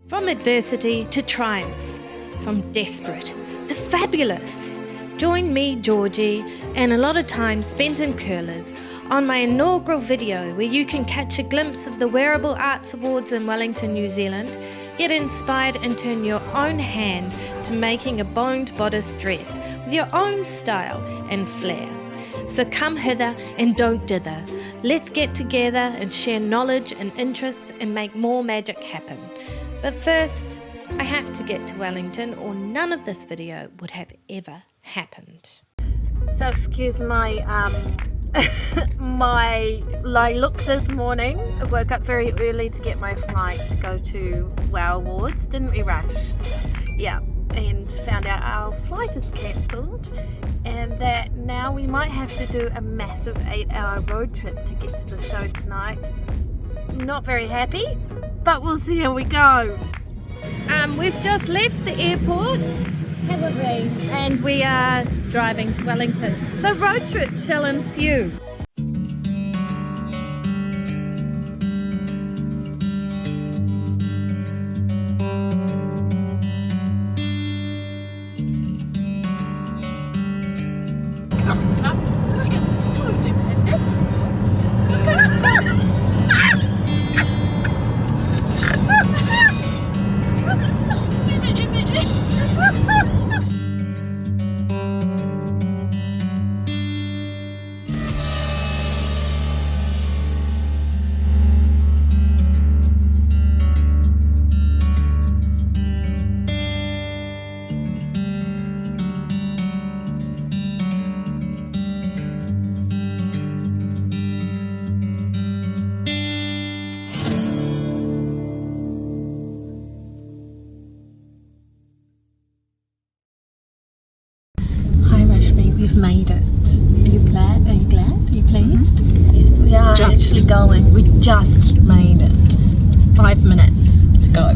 From adversity to triumph, from desperate to fabulous. Join me, Georgie, and a lot of time spent in curlers on my inaugural video where you can catch a glimpse of the Wearable Arts Awards in Wellington, New Zealand, get inspired and turn your own hand to making a boned bodice dress with your own style and flair. So come hither and don't dither. Let's get together and share knowledge and interests and make more magic happen. But first, I have to get to Wellington or none of this video would have ever happened. So excuse my my look this morning. I woke up very early to get my flight to go to Wow Awards. Didn't we rush? Yeah, and found out our flight is cancelled and that now we might have to do a massive 8-hour road trip to get to the show tonight. Not very happy, but we'll see how we go. We've just left the airport, haven't we? And we are driving to Wellington. The road trip shall ensue. We've made it. Are you glad? Are you glad? Are you pleased? Yes, we are actually going. We just made it. 5 minutes to go.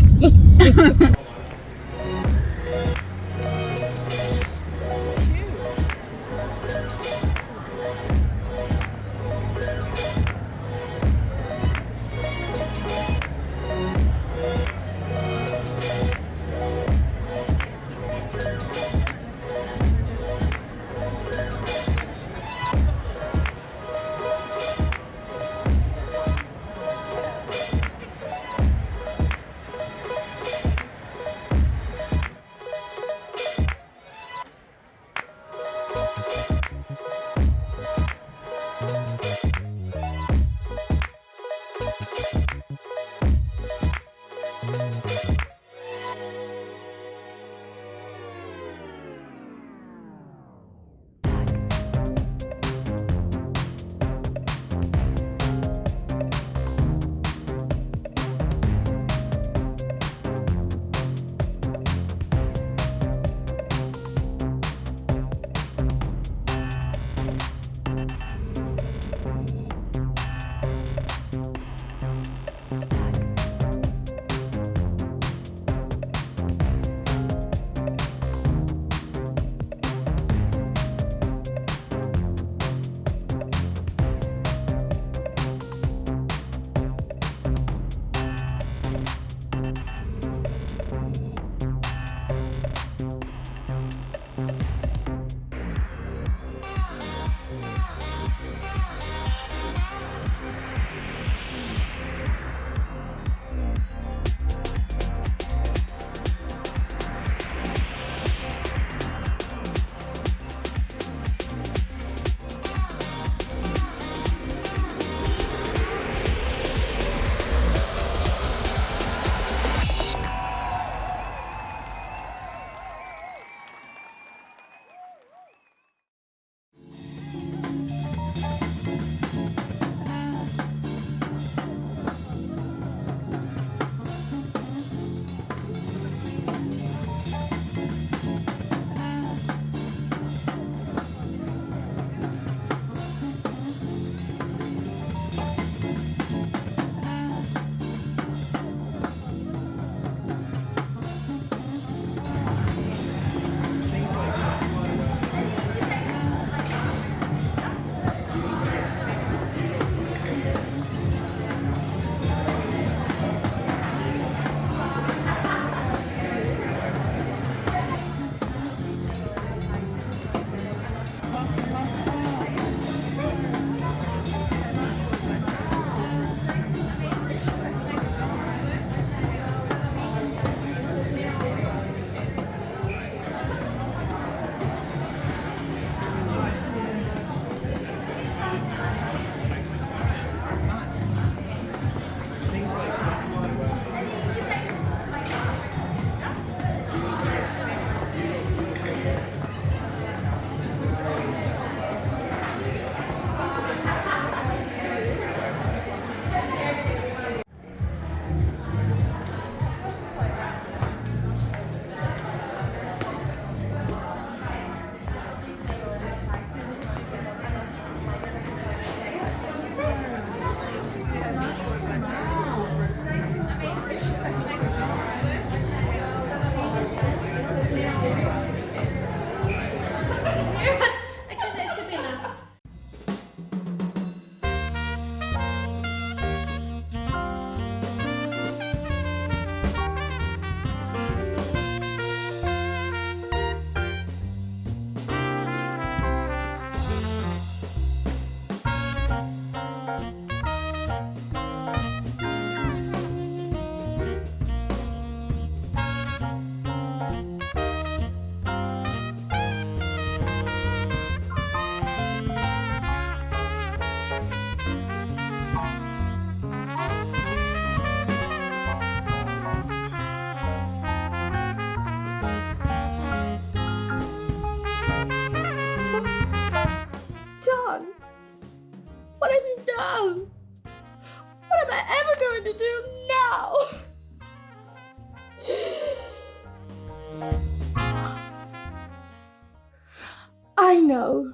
know.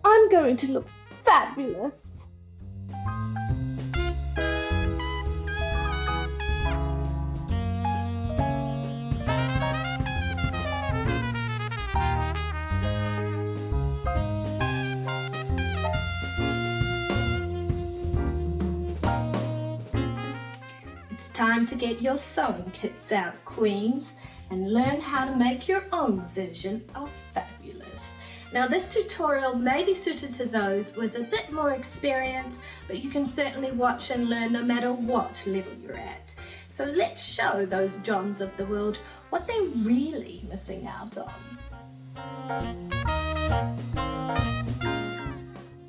I'm going to look fabulous. It's time to get your sewing kits out, queens, and learn how to make your own version of fabulous. Now this tutorial may be suited to those with a bit more experience, but you can certainly watch and learn no matter what level you're at. So let's show those Johns of the world what they're really missing out on.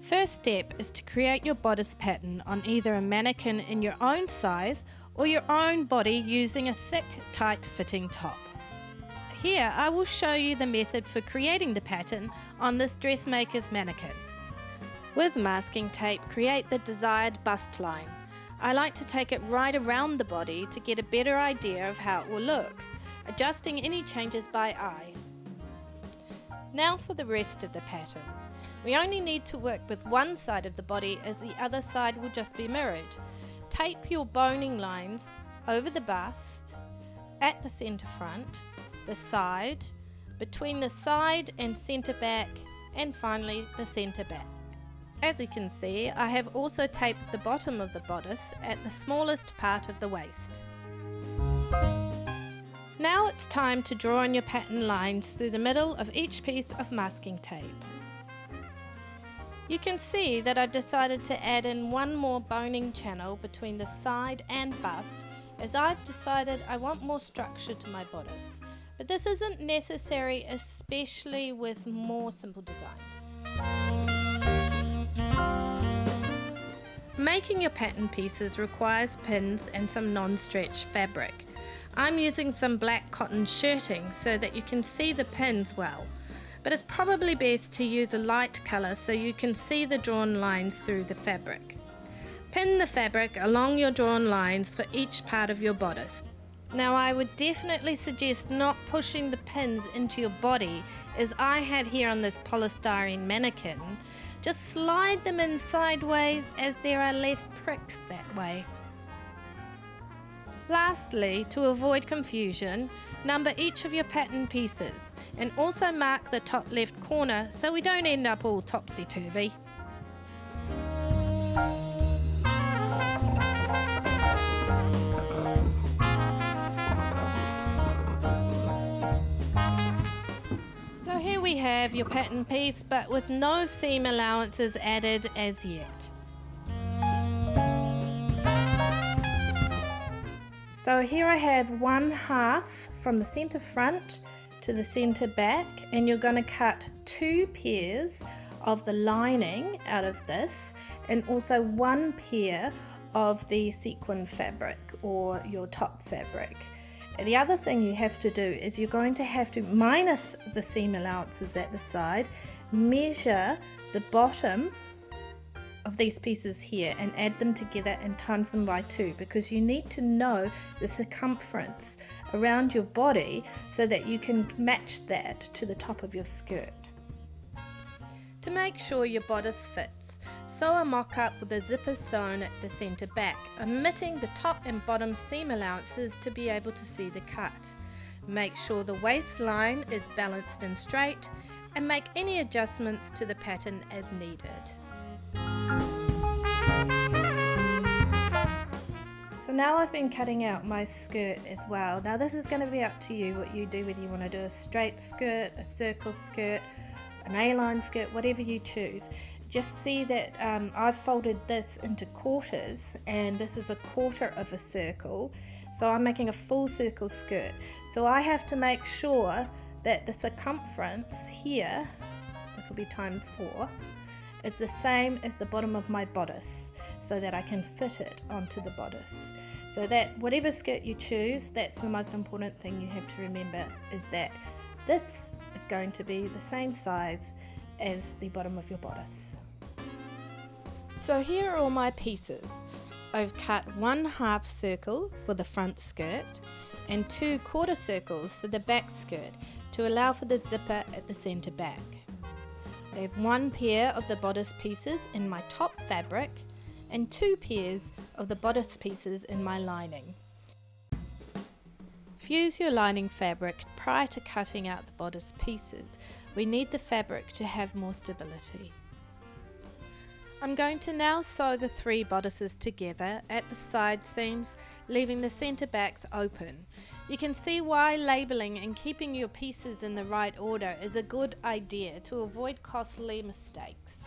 First step is to create your bodice pattern on either a mannequin in your own size or your own body using a thick, tight-fitting top. Here I will show you the method for creating the pattern on this dressmaker's mannequin. With masking tape, create the desired bust line. I like to take it right around the body to get a better idea of how it will look, adjusting any changes by eye. Now for the rest of the pattern. We only need to work with one side of the body as the other side will just be mirrored. Tape your boning lines over the bust, at the centre front, the side, between the side and centre back, and finally the centre back. As you can see, I have also taped the bottom of the bodice at the smallest part of the waist. Now it's time to draw on your pattern lines through the middle of each piece of masking tape. You can see that I've decided to add in one more boning channel between the side and bust, as I've decided I want more structure to my bodice. But this isn't necessary, especially with more simple designs. Making your pattern pieces requires pins and some non-stretch fabric. I'm using some black cotton shirting so that you can see the pins well, but it's probably best to use a light colour so you can see the drawn lines through the fabric. Pin the fabric along your drawn lines for each part of your bodice. Now I would definitely suggest not pushing the pins into your body as I have here on this polystyrene mannequin. Just slide them in sideways as there are less pricks that way. Lastly, to avoid confusion, number each of your pattern pieces and also mark the top left corner so we don't end up all topsy-turvy. So here we have your pattern piece, but with no seam allowances added as yet. So here I have one half from the centre front to the centre back, and you're going to cut two pairs of the lining out of this and also one pair of the sequin fabric or your top fabric. And the other thing you have to do is you're going to have to minus the seam allowances at the side, measure the bottom of these pieces here and add them together and times them by 2, because you need to know the circumference around your body so that you can match that to the top of your skirt. To make sure your bodice fits, sew a mock-up with the zipper sewn at the centre back, omitting the top and bottom seam allowances to be able to see the cut. Make sure the waistline is balanced and straight, and make any adjustments to the pattern as needed. So now I've been cutting out my skirt as well. Now this is going to be up to you what you do, whether you want to do a straight skirt, a circle skirt, an A-line skirt, whatever you choose. Just see that I've folded this into quarters, and this is a quarter of a circle, so I'm making a full circle skirt. So I have to make sure that the circumference here, this will be times 4, is the same as the bottom of my bodice, so that I can fit it onto the bodice. So that whatever skirt you choose, that's the most important thing you have to remember, is that this is going to be the same size as the bottom of your bodice. So here are all my pieces. I've cut 1/2 circle for the front skirt and 2 quarter circles for the back skirt to allow for the zipper at the centre back. I have 1 pair of the bodice pieces in my top fabric and 2 pairs of the bodice pieces in my lining. Fuse your lining fabric prior to cutting out the bodice pieces. We need the fabric to have more stability. I'm going to now sew the 3 bodices together at the side seams, leaving the centre backs open. You can see why labelling and keeping your pieces in the right order is a good idea to avoid costly mistakes.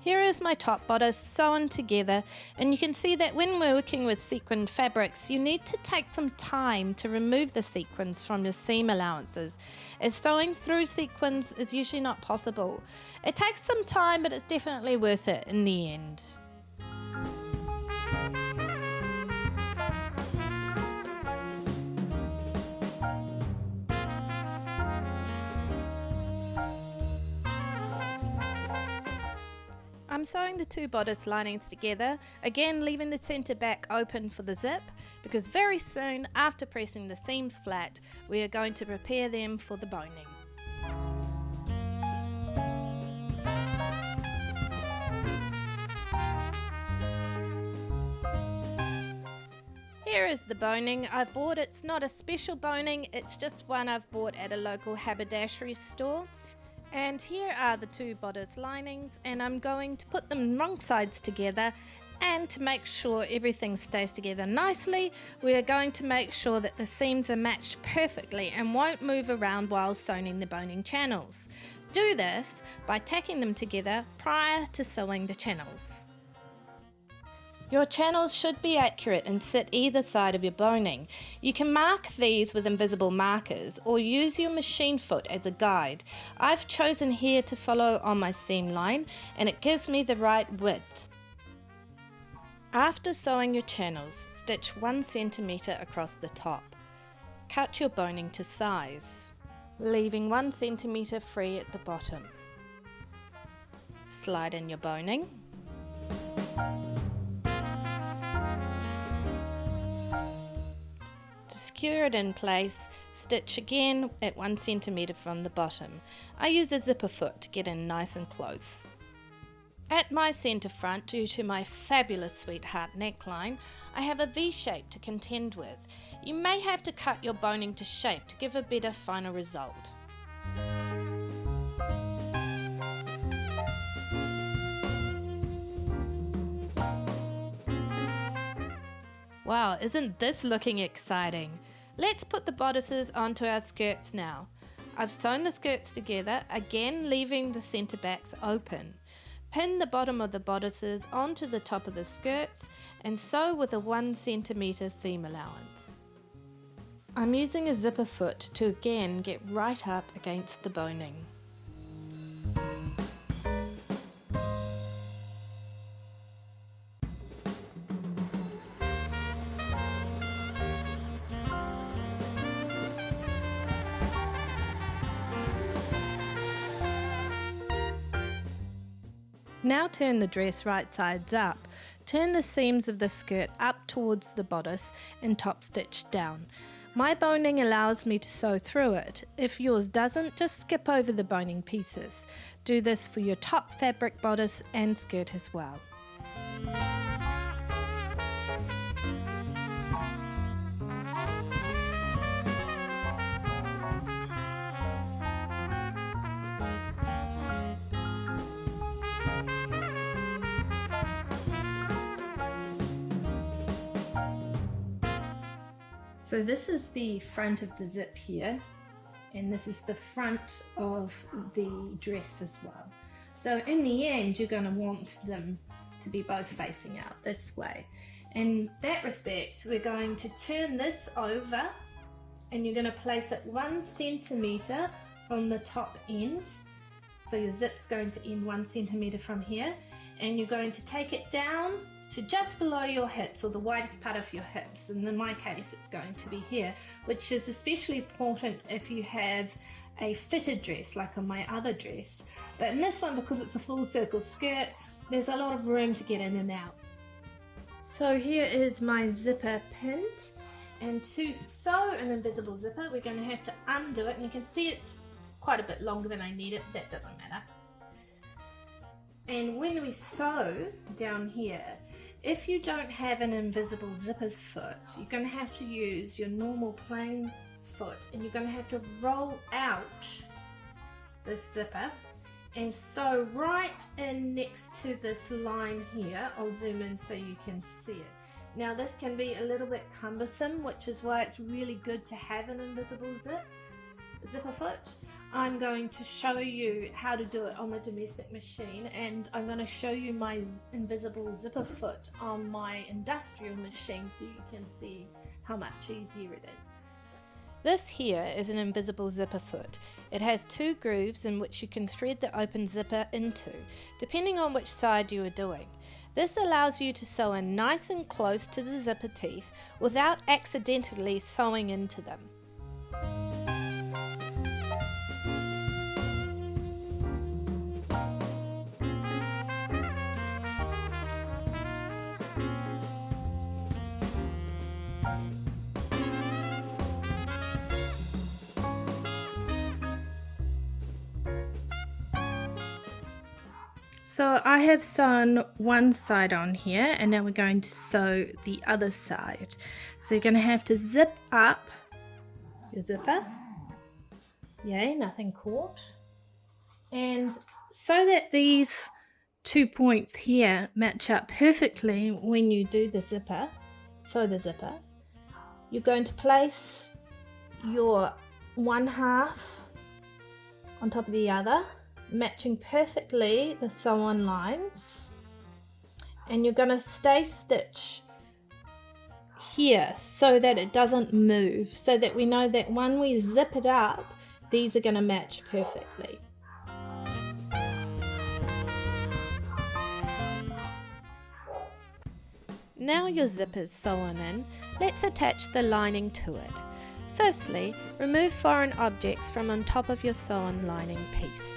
Here is my top bodice sewn together, and you can see that when we're working with sequined fabrics, you need to take some time to remove the sequins from your seam allowances, as sewing through sequins is usually not possible. It takes some time, but it's definitely worth it in the end. I'm sewing the 2 bodice linings together, again leaving the centre back open for the zip, because very soon after pressing the seams flat, we are going to prepare them for the boning. Here is the boning I've bought. It's not a special boning, it's just one I've bought at a local haberdashery store. And here are the 2 bodice linings, and I'm going to put them wrong sides together, and to make sure everything stays together nicely, we are going to make sure that the seams are matched perfectly and won't move around while sewing the boning channels. Do this by tacking them together prior to sewing the channels. Your channels should be accurate and sit either side of your boning. You can mark these with invisible markers or use your machine foot as a guide. I've chosen here to follow on my seam line, and it gives me the right width. After sewing your channels, stitch 1 centimetre across the top. Cut your boning to size, leaving 1 centimetre free at the bottom. Slide in your boning. To secure it in place, stitch again at 1 centimetre from the bottom. I use a zipper foot to get in nice and close. At my centre front, due to my fabulous sweetheart neckline, I have a V shape to contend with. You may have to cut your boning to shape to give a better final result. Wow, isn't this looking exciting? Let's put the bodices onto our skirts now. I've sewn the skirts together, again leaving the centre backs open. Pin the bottom of the bodices onto the top of the skirts and sew with a 1 centimetre seam allowance. I'm using a zipper foot to again get right up against the boning. Now turn the dress right sides up. Turn the seams of the skirt up towards the bodice and top stitch down. My boning allows me to sew through it. If yours doesn't, just skip over the boning pieces. Do this for your top fabric bodice and skirt as well. So this is the front of the zip here, and this is the front of the dress as well. So in the end, you're going to want them to be both facing out this way. In that respect, we're going to turn this over, and you're going to place it 1 centimetre from the top end. So your zip's going to end 1 centimetre from here, and you're going to take it down to just below your hips, or the widest part of your hips, and in my case it's going to be here, which is especially important if you have a fitted dress like on my other dress. But in this one, because it's a full circle skirt, there's a lot of room to get in and out. So here is my zipper pinned, and to sew an invisible zipper we're going to have to undo it, and you can see it's quite a bit longer than I need it. That doesn't matter. And when we sew down here, if you don't have an invisible zipper's foot, you're going to have to use your normal plain foot, and you're going to have to roll out this zipper and sew right in next to this line here. I'll zoom in so you can see it. Now this can be a little bit cumbersome, which is why it's really good to have an invisible zipper foot. I'm going to show you how to do it on the domestic machine, and I'm going to show you my invisible zipper foot on my industrial machine so you can see how much easier it is. This here is an invisible zipper foot. It has 2 grooves in which you can thread the open zipper into, depending on which side you are doing. This allows you to sew in nice and close to the zipper teeth without accidentally sewing into them. So I have sewn one side on here, and now we're going to sew the other side. So you're going to have to zip up your zipper. Yay, nothing caught. And so that these 2 points here match up perfectly when you do the zipper, sew the zipper, you're going to place your one half on top of the other, matching perfectly the sew-on lines, and you're going to stay stitch here so that it doesn't move, so that we know that when we zip it up, these are going to match perfectly. Now your zipper is sewn in, let's attach the lining to it. Firstly, remove foreign objects from on top of your sewn lining piece.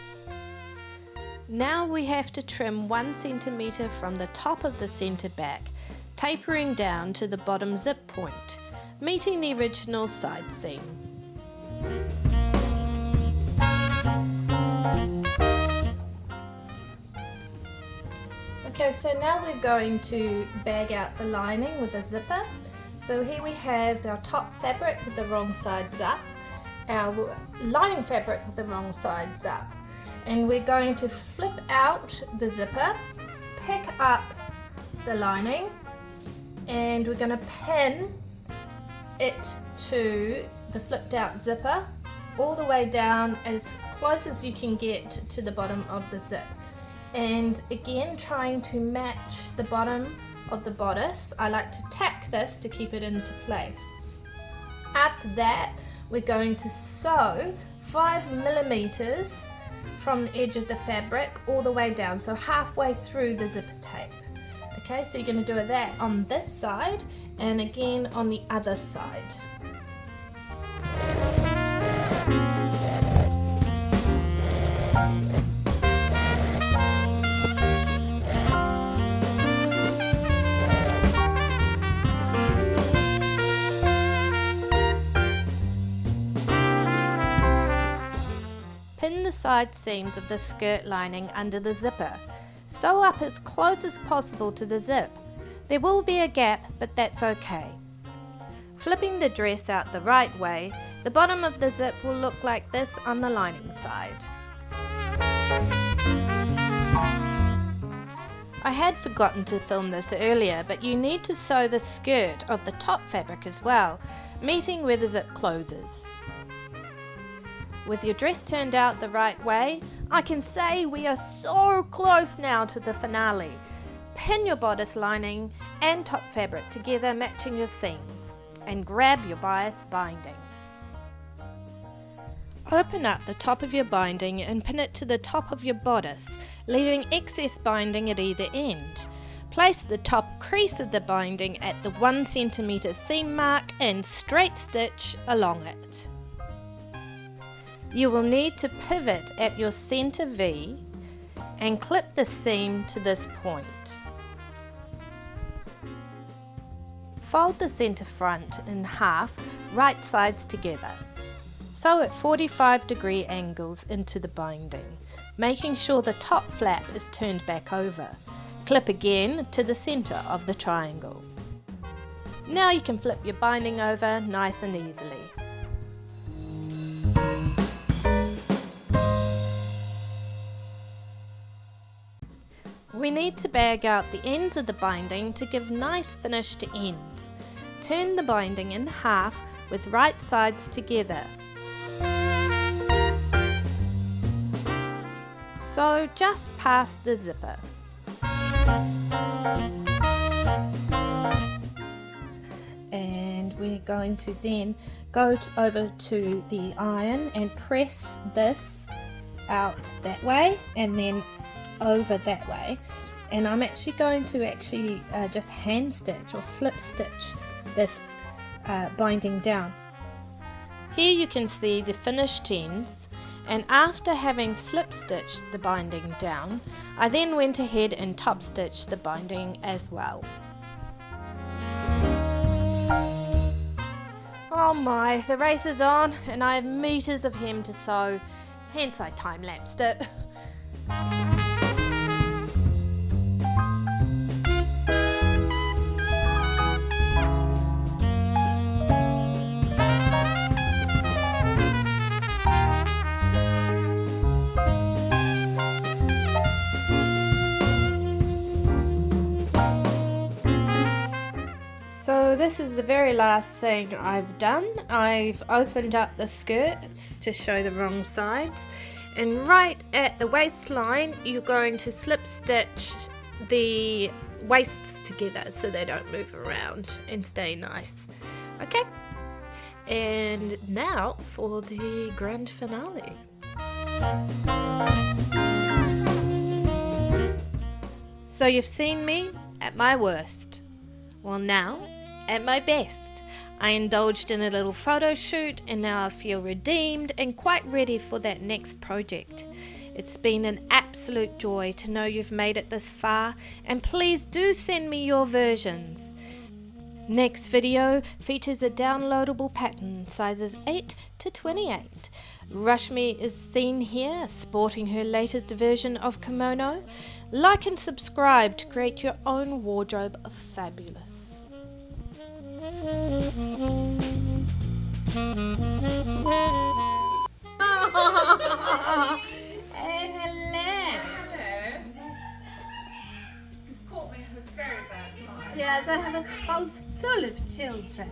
Now we have to trim 1 centimetre from the top of the centre back, tapering down to the bottom zip point, meeting the original side seam. Okay, so now we're going to bag out the lining with a zipper. So here we have our top fabric with the wrong sides up, our lining fabric with the wrong sides up. And we're going to flip out the zipper, pick up the lining, and we're going to pin it to the flipped out zipper all the way down as close as you can get to the bottom of the zip. And again, trying to match the bottom of the bodice. I like to tack this to keep it into place. After that, we're going to sew 5 millimeters from the edge of the fabric all the way down, so halfway through the zipper tape. Okay, so you're going to do that on this side and again on the other side. Pin the side seams of the skirt lining under the zipper. Sew up as close as possible to the zip. There will be a gap, but that's okay. Flipping the dress out the right way, the bottom of the zip will look like this on the lining side. I had forgotten to film this earlier, but you need to sew the skirt of the top fabric as well, meeting where the zip closes. With your dress turned out the right way, I can say we are so close now to the finale. Pin your bodice lining and top fabric together, matching your seams, and grab your bias binding. Open up the top of your binding and pin it to the top of your bodice, leaving excess binding at either end. Place the top crease of the binding at the 1 centimetre seam mark and straight stitch along it. You will need to pivot at your centre V and clip the seam to this point. Fold the centre front in half, right sides together. Sew at 45-degree angles into the binding, making sure the top flap is turned back over. Clip again to the centre of the triangle. Now you can flip your binding over nice and easily. We need to bag out the ends of the binding to give nice finish to ends. Turn the binding in half with right sides together. Sew just past the zipper. And we're going to then go over to the iron and press this out that way and then over that way, and I'm actually going to just hand stitch or slip stitch this binding down. Here you can see the finished ends, and after having slip stitched the binding down, I then went ahead and top stitched the binding as well. Oh my, the race is on and I have meters of hem to sew, hence I time-lapsed it. So this is the very last thing I've done. I've opened up the skirts to show the wrong sides, and right at the waistline you're going to slip stitch the waists together so they don't move around and stay nice. Okay, and now for the grand finale. So you've seen me at my worst. Well, now, at my best. I indulged in a little photo shoot and now I feel redeemed and quite ready for that next project. It's been an absolute joy to know you've made it this far, and please do send me your versions. Next video features a downloadable pattern, sizes 8 to 28. Rashmi is seen here sporting her latest version of kimono. Like and subscribe to create your own wardrobe of fabulous. Hello. You've caught me at a very bad time. Yes, I have a house full of children.